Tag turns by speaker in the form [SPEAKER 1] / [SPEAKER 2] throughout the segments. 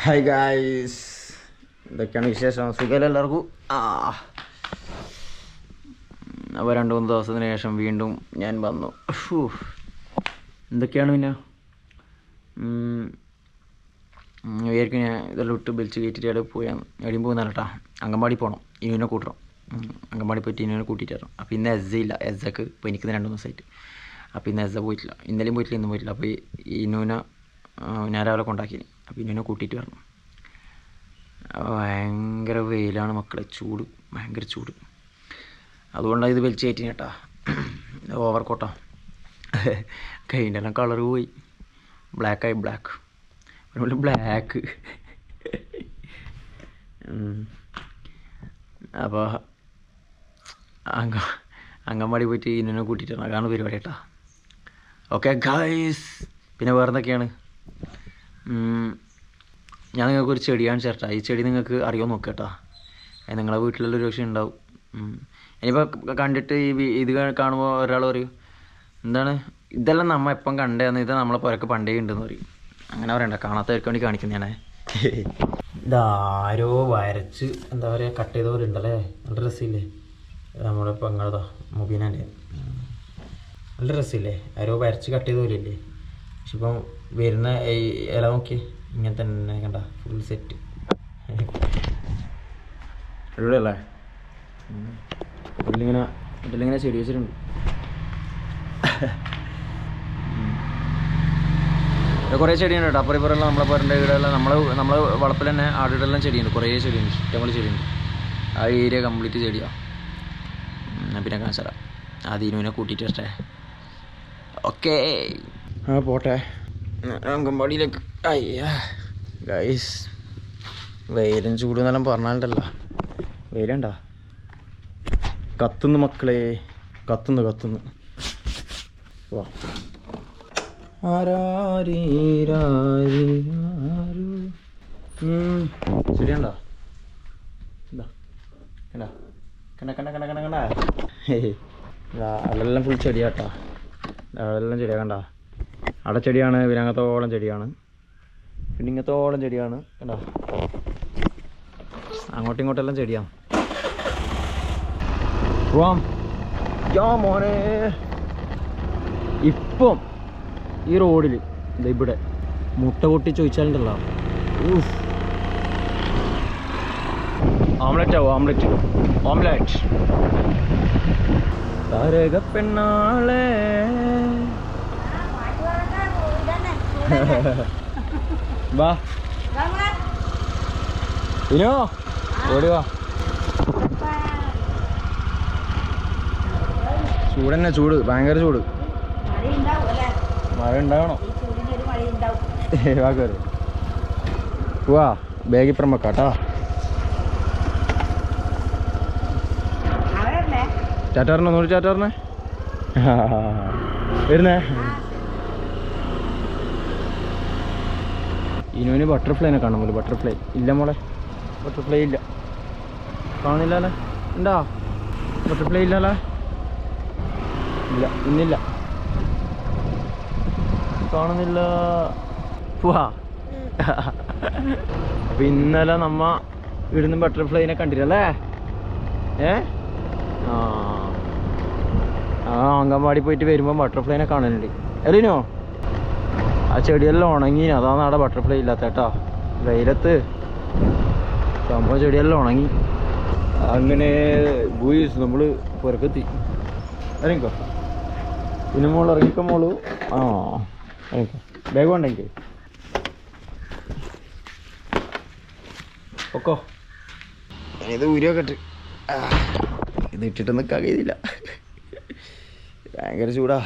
[SPEAKER 1] Hi guys, ഇതൊക്കെയാണ് വിശേഷം. സുഖമല്ല എല്ലാവർക്കും. അപ്പോൾ 2-3 ദിവസത്തിന് ശേഷം വീണ്ടും ഞാൻ വന്നു. എന്തൊക്കെയാണ് പിന്നെ വിചാരിക്കും ഞാൻ ഇതെല്ലാം ഇട്ട് ബെൽച്ച് കയറ്റിയിട്ട് അവിടെ പോയാൽ എവിടെയും പോകുന്നല്ല കേട്ടോ. അങ്കൻവാടി പോകണം, ഇനുവിനെ കൂട്ടണം. അങ്കൻവാടി പോയിട്ട് ഇനുവിനെ കൂട്ടിയിട്ട് വരണം. അപ്പോൾ ഇന്ന് എസ്സ ഇല്ല, എസ്സക്ക് ഇപ്പോൾ എനിക്ക് 2 ദിവസമായിട്ട്. അപ്പോൾ ഇന്ന് എസ്സ പോയിട്ടില്ല, ഇന്നലെയും പോയിട്ടില്ല, ഇന്നും പോയിട്ടില്ല. അപ്പോൾ ഇനുവിനെ ഞാൻ രാവിലെ കൊണ്ടാക്കിന്. അപ്പോൾ ഇനുവിനെ കൂട്ടിയിട്ട് വരണം. ഭയങ്കര വെയിലാണ് മക്കളെ, ചൂട്, ഭയങ്കര ചൂട്. അതുകൊണ്ടാണ് ഇത് വലിച്ചു കയറ്റിന് കേട്ടാ. ഓവർ കോട്ടാ, കൈൻ്റെ എല്ലാം കളറ് പോയി, ബ്ലാക്കായി. അതുപോലെ ബ്ലാക്ക്. അപ്പോൾ അങ്കൻവാടി പോയിട്ട് ഇന്നെ കൂട്ടിയിട്ട് വരണം, അതാണ് പരിപാടി കേട്ടാ. ഓക്കെ ഗായ്സ്, പിന്നെ വേറെ എന്തൊക്കെയാണ്? ഞാൻ നിങ്ങൾക്ക് ഒരു ചെടിയാണ് ചേട്ടാ. ഈ ചെടി നിങ്ങൾക്ക് അറിയാൻ നോക്കുക കേട്ടോ. നിങ്ങളെ വീട്ടിലുള്ള ഒരു പക്ഷേ ഉണ്ടാവും. ഇനിയിപ്പോൾ കണ്ടിട്ട് ഇത് കാണുമ്പോൾ ഒരാൾ പറയും, എന്താണ് ഇതെല്ലാം നമ്മൾ എപ്പം കണ്ടതെന്ന്, ഇത് നമ്മളെ പുരക്ക് പണ്ടേ ഉണ്ടെന്ന് പറയും. അങ്ങനെ പറയണ്ട, കാണാത്തവർക്ക് വേണ്ടി കാണിക്കുന്നതാണ്. ഇതാരോ വരച്ച് എന്താ പറയുക, കട്ട് ചെയ്ത പോലെ ഉണ്ടല്ലേ, നല്ല രസമില്ലേ? നമ്മുടെ പെങ്ങളതാ മുബീനാൻ്റെ, നല്ല രസമില്ലേ? ആരോ വരച്ച് കട്ട് ചെയ്ത പോലെ ഇല്ലേ? പക്ഷെ ഇപ്പം വരുന്ന ഇല നോക്കി ഇങ്ങനെ തന്നെ കണ്ട, ഫുൾ സെറ്റ് അടിപൊളിയല്ലേ? ഇതിലിങ്ങനെ ചെടി വെച്ചിട്ടുണ്ട്. കുറേ ചെടിയുണ്ട് കേട്ടോ. അപ്പുറം ഇപ്പുറമുള്ള നമ്മളെ പോരൻ്റെ വീടെല്ലാം നമ്മളെ വളപ്പിൽ തന്നെ ആടുകളെല്ലാം ചെടിയുണ്ട്, കുറേ ചെടിയുണ്ട്, ഇഷ്ടംപോലെ ചെടിയുണ്ട്. ആ ഏരിയ കംപ്ലീറ്റ് ചെടിയാണ്. പിന്നെ കാണിച്ചാൽ ആദ്യം ഇനുവിനെ കൂട്ടിയിട്ട് വരട്ടെ. ഓക്കേ, പോട്ടെ അങ്കൻവാടിയിലേക്ക്. അയ്യാ ഗൈസ്, വെയിലും ചൂടെന്നെല്ലാം പറഞ്ഞാലുണ്ടല്ലോ, വെയിലുണ്ടോ? കത്തുന്നു മക്കളെ, കത്തുന്നു. വാ, ശരിയുണ്ടോ? കണ്ട അതെല്ലാം ഫുൾ ചെടിയാട്ടാ. അതെല്ലാം ചെടിയാ കണ്ട. അവിടെ ചെടിയാണ്, പിന്നെ അങ്ങനത്തോളം ചെടിയാണ്, പിന്നെ ഇങ്ങനത്തോളം ചെടിയാണ് കണ്ട. അങ്ങോട്ടും ഇങ്ങോട്ടെല്ലാം ചെടിയാണ്. മോനെ, ഇപ്പം ഈ റോഡിൽ ഇവിടെ മുട്ട പൊട്ടി ചോദിച്ചാലുണ്ടല്ലോ, ഓംലെറ്റ് താരക പെണ്ണാളെ. വാ ഇനോ, ഓടുവാ. ചൂടന്നെ, ചൂട്, ഭയങ്കര ചൂട്. മഴ ഉണ്ടാവണോ? വാ, പോവാ, ബാഗിപ്പുറം വെക്കാട്ടോ. ചാറ്റാറിനോ, 100 ചാറ്റാറിനെ വരുന്നേ. ഇനുവിന് ബട്ടർഫ്ലൈനെ കാണാൻ പോലും. ബട്ടർഫ്ലൈ ഇല്ല മോളെ, ബട്ടർഫ്ലൈ ഇല്ല, കാണുന്നില്ലല്ലേ? ഉണ്ടോ ബട്ടർഫ്ലൈ? ഇല്ലല്ലേ, ഇല്ല, ഇന്നില്ല, കാണുന്നില്ല. പോവാ. അപ്പൊ ഇന്നലെ നമ്മ ഇവിടുന്ന് ബട്ടർഫ്ലൈനെ കണ്ടില്ലല്ലേ? അങ്കൻവാടി പോയിട്ട് വരുമ്പോൾ ബട്ടർഫ്ലൈനെ കാണലുണ്ട്. എറിനോ, ആ ചെടിയെല്ലാം ഉണങ്ങി, അതാണ് അവിടെ ബട്ടർഫ്ലൈ ഇല്ലാത്ത കേട്ടോ. വെയിലത്ത് സംഭവം ചെടിയെല്ലാം ഉണങ്ങി. അങ്ങനെ ബൂയിസ് നമ്മൾ പുറക്കെത്തി. ഇറങ്ങിക്കോ, പിന്നെ മോള് ഇറങ്ങിക്കോ, മോള്. ഇറങ്ങിക്കോ, ബാഗ് വേണ്ടെങ്കിൽ ഒക്കോ. ഇത് ഊരിയൊക്കെ ഇട്ട്, ഇത് ഇട്ടിട്ട് നിൽക്കാൻ കഴിയില്ല, ഭയങ്കര ചൂടാ.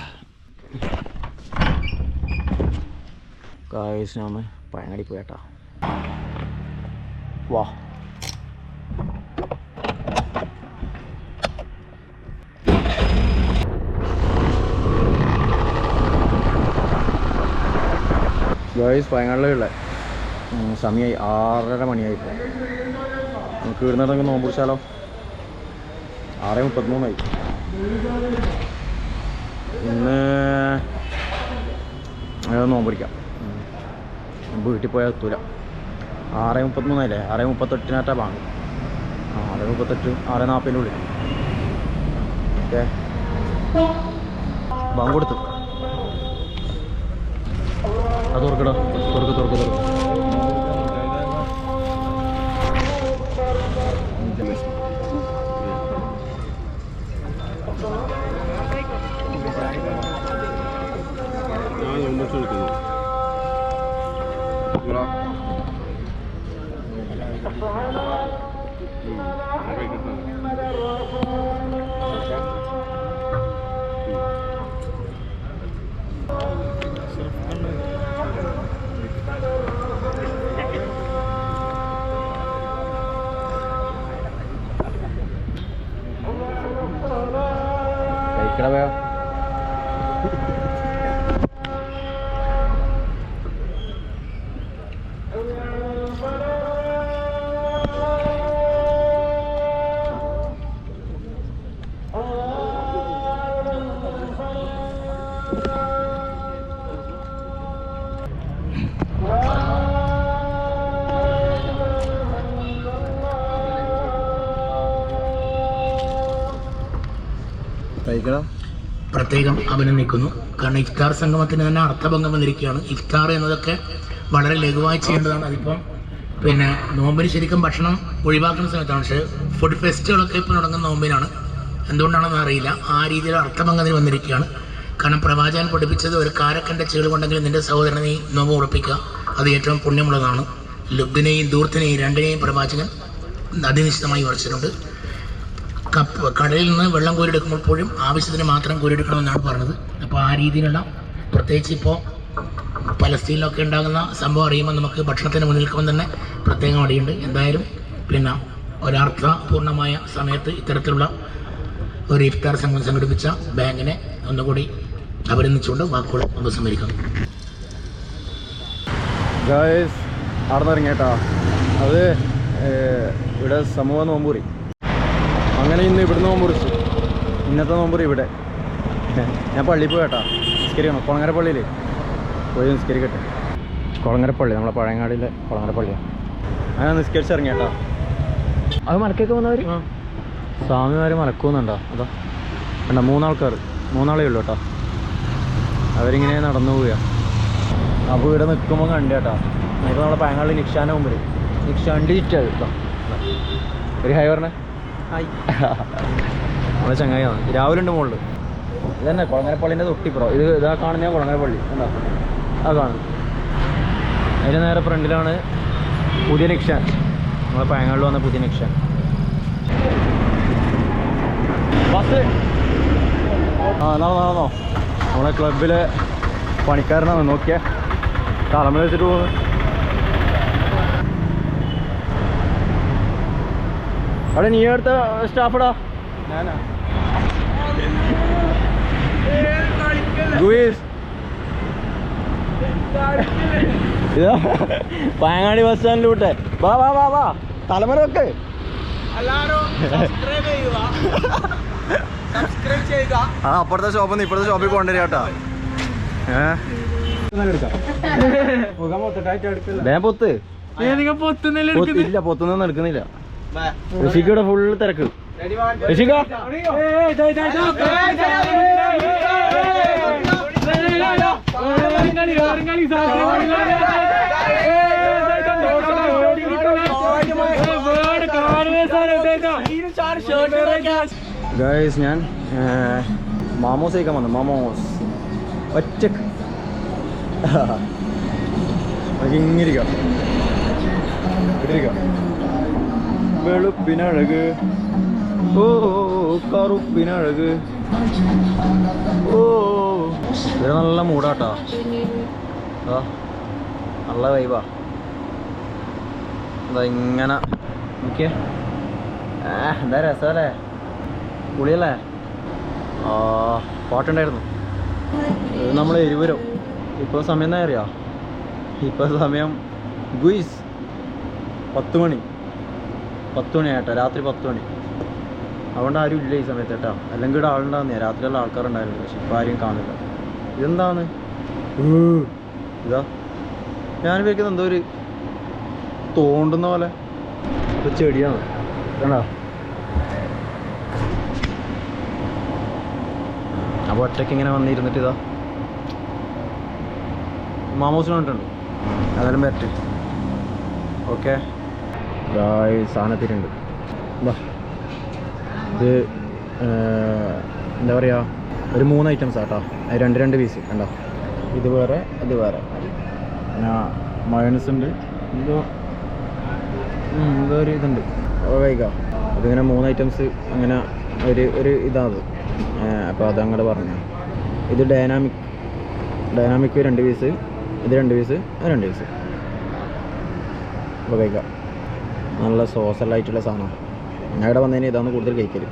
[SPEAKER 1] കായസ്നാമ പഴങ്ങാടി പോയാട്ടാ. വാ, ഗായ്സ്, പഴങ്ങാടിലുള്ള സമയമായി 6:30 മണിയായിപ്പോൾ. നമുക്ക് ഇടുന്നിടങ്ങ് നോമ്പ് കുറിച്ചാലോ? 6:33 ഇന്ന് നോമ്പ് പിടിക്കാം. വീട്ടിൽ പോയാൽ എത്തൂല. 6:33 6:38 ബാങ്ക്. 6:38 6:40 ഉള്ളിൽ. ഓക്കെ, ബാങ്ക് കൊടുത്തു. അത് തുറക്കടാ, തുറക്ക്. കഴിക്കട പോയോ?
[SPEAKER 2] പ്രത്യേകം അഭിനന്ദിക്കുന്നു. കാരണം ഇഫ്താർ സംഗമത്തിന് തന്നെ അർത്ഥഭംഗം വന്നിരിക്കുകയാണ്. ഇഫ്താർ എന്നതൊക്കെ വളരെ ലഘുവായി ചെയ്യേണ്ടതാണ്. അതിപ്പം പിന്നെ നോമ്പിന് ശരിക്കും ഭക്ഷണം ഒഴിവാക്കുന്ന സമയത്താണ്. പക്ഷേ ഫുഡ് ഫെസ്റ്റുകളൊക്കെ ഇപ്പോൾ തുടങ്ങുന്ന നോമ്പിനാണ്. എന്തുകൊണ്ടാണെന്ന് അറിയില്ല, ആ രീതിയിൽ അർത്ഥഭംഗത്തിന് വന്നിരിക്കുകയാണ്. കാരണം പ്രവാചകൻ പഠിപ്പിച്ചത് ഒരു കാരക്കൻ്റെ ചീട് കൊണ്ടെങ്കിലും നിന്റെ സഹോദരനെ നീ നോമ്പ് ഉറപ്പിക്കുക, അത് ഏറ്റവും പുണ്യമുള്ളതാണ്. ലുബ്ദിനെയും ദൂർത്തിനെയും രണ്ടിനെയും പ്രവാചകൻ അതിനിശ്ചിതമായി വരച്ചിട്ടുണ്ട്. കടലിൽ നിന്ന് വെള്ളം കോരിയെടുക്കുമ്പോഴും ആവശ്യത്തിന് മാത്രം കോരിയെടുക്കണമെന്നാണ് പറഞ്ഞത്. അപ്പോൾ ആ രീതിയിലുള്ള, പ്രത്യേകിച്ച് ഇപ്പോൾ പലസ്തീനിലൊക്കെ ഉണ്ടാകുന്ന സംഭവം അറിയുമ്പോൾ നമുക്ക് ഭക്ഷണത്തിന് മുന്നിൽ നിൽക്കുമ്പോൾ തന്നെ പ്രത്യേകം അടിയുണ്ട്. എന്തായാലും പിന്നെ ഒരർത്ഥപൂർണമായ സമയത്ത് ഇത്തരത്തിലുള്ള ഒരു ഇഫ്താർ സംഘം സംഘടിപ്പിച്ച ബാങ്കിനെ ഒന്നുകൂടി അഭിനന്ദിച്ചുകൊണ്ട് വാക്കുകൾ ഉപസംഹരിക്കുന്നു.
[SPEAKER 1] ഗായ്സ് അവിടെ നിന്ന് ഇറങ്ങിയേട്ടാ, അത് ഇവിടെ സമൂഹ നോമ്പൂറി. അങ്ങനെ ഇന്ന് ഇവിടുന്ന് നോമ്പ് കുറിച്ചു. ഇന്നത്തെ നോമ്പൂറി ഇവിടെ. ഞാൻ പള്ളിയിൽ പോയി കേട്ടാ, നിസ്കരിക്കണം. കുളങ്ങര പള്ളിയിൽ പോയി നിസ്കരിക്കട്ടെ. കുളങ്ങരപ്പള്ളി, നമ്മളെ പഴയങ്ങാടിയിലെ കുളങ്ങരപ്പള്ളിയാണ്. അങ്ങനെ നിസ്കരിച്ചിറങ്ങിയേട്ടാ. അത് മലക്കൊക്കെ വന്നവർ സ്വാമിമാർ മലക്കുന്നുണ്ടോ? അതാ വേണ്ട, മൂന്നാളേ ഉള്ളൂ കേട്ടോ. അവരിങ്ങനെ നടന്നു പോവുക. അപ്പോൾ ഇവിടെ നിൽക്കുമ്പോൾ കണ്ടേട്ടാ, ഇപ്പോൾ നമ്മളെ പഴയങ്ങാടി നിക്ഷാൻ്റെ മുമ്പിൽ നിക്ഷാൻ ഡിജിറ്റൽ കേട്ടോ. ഒരു ഹൈ പറഞ്ഞേ, ഹായ്. നമ്മളെ ചങ്ങായിയാണ്. രാവിലെ ഉണ്ട് മുകളിൽ. ഇത് തന്നെ കുളങ്ങരപ്പള്ളീൻ്റെ തൊട്ടിപ്പുറം. ഇതാ കാണുന്ന കുളങ്ങരപ്പള്ളി ഉണ്ടോ? ആ കാണുന്നു. അതിന് നേരെ ഫ്രണ്ടിലാണ് പുതിയ നിക്ഷാൻ. നമ്മളെ പഴയങ്ങാടിൽ വന്ന പുതിയ നിക്ഷാൻ ബസ്. നടന്നോ നമ്മളെ ക്ലബിലെ പണിക്കാരനാണ്. നോക്കിയാൽ തലമുറ വെച്ചിട്ട് പോകുന്നത്. അവിടെ നീ അടുത്ത സ്റ്റാഫടാ ഇതാ പയങ്ങാടി ബസ് സ്റ്റാൻഡിലൂട്ടെ. വാ തലമുറ വെക്ക്. അപ്പുറത്തെ ഷോപ്പിൽ നിന്ന് ഇപ്പുറത്തെ ഷോപ്പിൽ കൊണ്ടുവരിക കേട്ടോ. ഇല്ല, പൊത്തുനിന്ന് എടുക്കുന്നില്ല. ഋഷിക്കയുടെ ഫുള്ള് തിരക്ക്. ഋഷിക ഗൈസ്, ഞാൻ മാമോസ് കഴിക്കാൻ വന്നു. മാമോസ് ഒറ്റക്ക് ഇങ്ങിരിക്കാം. വെളുപ്പിനഴക്, ഓ കറുപ്പിനഴക്. ഓ ഇവിടെ നല്ല മൂടാട്ടാ. നല്ല വൈബാ. എന്താ ഇങ്ങനെ എനിക്ക് എന്താ രസമല്ലേ, പുളിയല്ലേ. പാട്ടുണ്ടായിരുന്നു. നമ്മൾ ഇരുവരും. ഇപ്പോൾ സമയം എന്താ അറിയാം? ഇപ്പോൾ സമയം ഗുയിസ് 10 മണി ആയിട്ടോ, രാത്രി 10 മണി. അതുകൊണ്ട് ആരും ഇല്ല ഈ സമയത്ത് കേട്ടോ. അല്ലെങ്കിൽ ഇവിടെ ആളുണ്ടാകുന്നേ, രാത്രിയുള്ള ആൾക്കാരുണ്ടായിരുന്നു. പക്ഷെ ഇപ്പോൾ ആരും കാണില്ല. ഇതെന്താണ് ഇതാ? ഞാൻ വിചാരിക്കുന്നത് എന്തോ ഒരു തോണ്ടുന്ന പോലെ ഒരു ചെടിയാണ് കണ്ടോ. അപ്പോൾ ഒറ്റയ്ക്ക് ഇങ്ങനെ വന്നിരുന്നിട്ട് ഇതാ മാമോസിന് വേണ്ടിയിട്ടുണ്ട്. അതെല്ലാം പറ്റും. ഓക്കെ സാധനത്തിലുണ്ട്. ഇത് എന്താ പറയുക, ഒരു 3 ഐറ്റംസ് ആട്ടോ. 2 പീസ് കണ്ടോ. ഇത് വേറെ അത് വേറെ. പിന്നെ മയോണൈസ് ഉണ്ട്. എന്തോ ഒരു ഇതുണ്ട് കഴിക്കാം. അതിങ്ങനെ 3 ഐറ്റംസ് അങ്ങനെ ഒരു ഇതാണ്. അപ്പോൾ അതങ്ങോട്ട് പറഞ്ഞു. ഇത് ഡൈനാമിക് 2 പീസ്, ഇത് 2 പീസ്, അത് 2 പീസ്. അപ്പോൾ കഴിക്കാം. നല്ല സോസെല്ലാം ആയിട്ടുള്ള സാധനമാണ്. ഞാൻ ഇവിടെ വന്നതിന് ഇതാണ് കൂടുതൽ കഴിക്കൽ.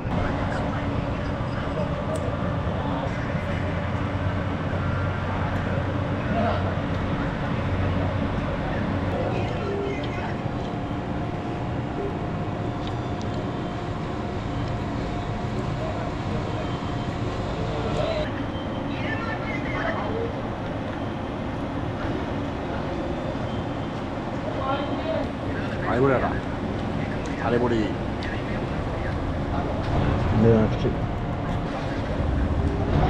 [SPEAKER 3] അടിപൊളിയാടാ, അടിപൊളി.
[SPEAKER 1] നെക്സ്റ്റ്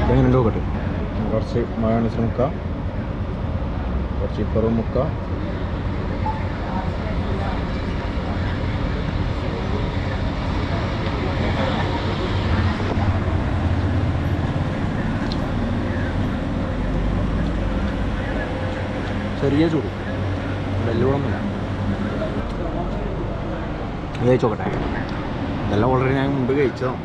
[SPEAKER 1] ഇതെങ്ങനെ ഉണ്ടോ നോക്കട്ടെ. കുറച്ച് മയോണൈസ് മുക്ക, കുറച്ച് ഇപ്പറും മുക്ക.
[SPEAKER 3] ചെറിയ ചൂട്, വെല്ലുവിളൊന്നുമില്ല. കഴിച്ചോക്കട്ടെ. ഇതെല്ലാം ഓൾറെഡി ഞാൻ മുമ്പ് കഴിച്ചതാണ്.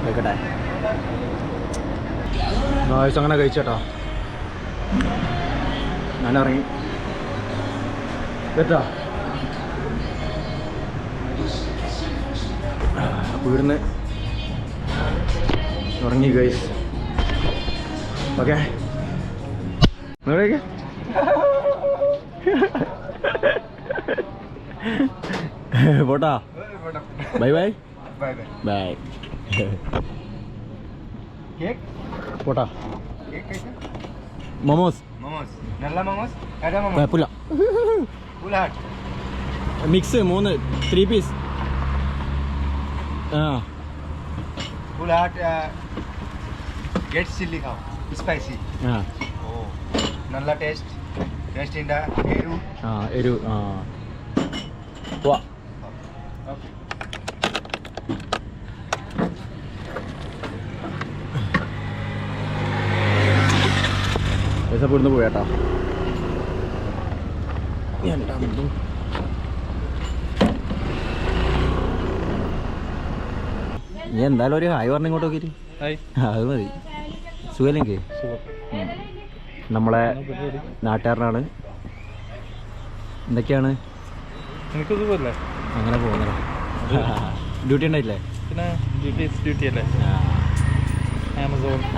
[SPEAKER 3] കഴിക്കട്ടെ. അങ്ങനെ കഴിച്ചേട്ടാ. ഞാൻ ഇറങ്ങി കേട്ടാ. വീടിന് ഉറങ്ങി ഗൈസ്. ഓക്കെ പോട്ടാ. Bye bye bye. പോട്ടാ. മോമോസ് കുഴപ്പമില്ല. Mix 3 piece.
[SPEAKER 4] Full heart get chili khao spicy. Oh nalla taste in the eru.
[SPEAKER 1] എരു വാ.
[SPEAKER 4] Okay.
[SPEAKER 1] പൈസ പോരുന്ന് പോയാട്ടാ. നീ എന്തായാലും ഒരു ഹായ് പറഞ്ഞ ഇങ്ങോട്ട് നോക്കിയിട്ട്. അത് മതി. സുഖല്ലെങ്കിൽ നമ്മളെ നാട്ടുകാരനാണ്. എന്തൊക്കെയാണ് അങ്ങനെ പോകുന്നത്? ഡ്യൂട്ടി ഉണ്ടായില്ലേ?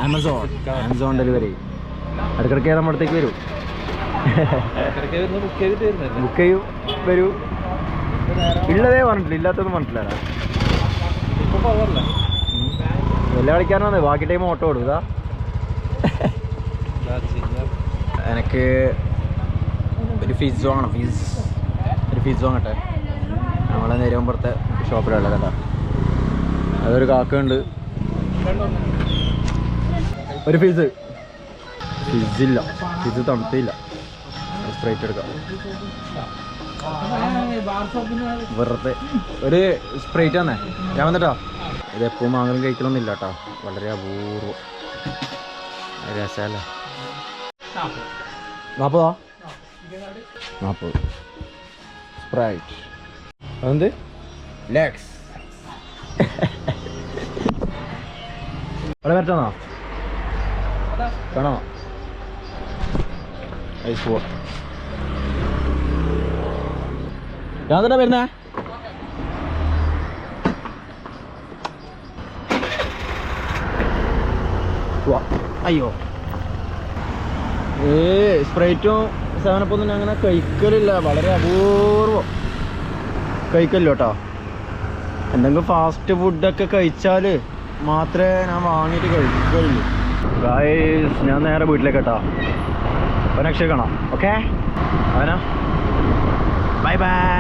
[SPEAKER 1] ആമസോൺ ഡെലിവറി ഇടയ്ക്കിടയ്ക്ക് നമ്മുടെ അടുത്തേക്ക് വരൂ. ബുക്ക് ചെയ്യൂ, വരൂ. ഉള്ളതേ പറഞ്ഞിട്ടില്ല, ഇല്ലാത്തതൊന്നും പറഞ്ഞിട്ടില്ല. വലിയ കളിക്കാനാണ്. ബാക്കി ടൈം ഓട്ടോ ഓടും. ഇതാ എനിക്ക് ഒരു ഫിസ് വാങ്ങണം. ഒരു ഫിസ് വാങ്ങട്ടെ. നമ്മളെ നേരമ്പുറത്തെ ഷോപ്പിലുള്ള കേട്ടോ. അതൊരു കാക്കുണ്ട്. ഒരു ഫിസില്ല, ഫിസ് തണുത്തില്ല. സ്പ്രൈറ്റ് എടുക്കാം. വെറുതെ ഒരു സ്പ്രൈറ്റ് തന്നെ. ഞാൻ വന്നിട്ടോ. ഇത് എപ്പോഴും വാങ്ങലും കഴിക്കലൊന്നുമില്ല കേട്ടോ. വളരെ അപൂർവം. രസമല്ലേ? 40 സ്പ്രൈറ്റ്. അതെന്ത് ലെക്സ് അവിടെ വരട്ടാണോ? കാണോ? ഐസ് പോ. ഞാൻ തന്നെ വരുന്നേ. അയ്യോ, സ്പ്രൈറ്റും 7up ഒന്നും അങ്ങനെ കഴിക്കലില്ല. വളരെ അപൂർവം കഴിക്കല്ലോ കേട്ടോ. എന്തെങ്കിലും ഫാസ്റ്റ് ഫുഡൊക്കെ കഴിച്ചാൽ മാത്രമേ ഞാൻ വാങ്ങിയിട്ട് കഴിക്കുള്ളൂ. ഗായ്സ് ഞാൻ നേരെ വീട്ടിലേക്ക് കേട്ടോ. അപ്പോൾ നെക്സ്റ്റ് കാണാം. ഓക്കെ അവനാ ബൈ ബൈ.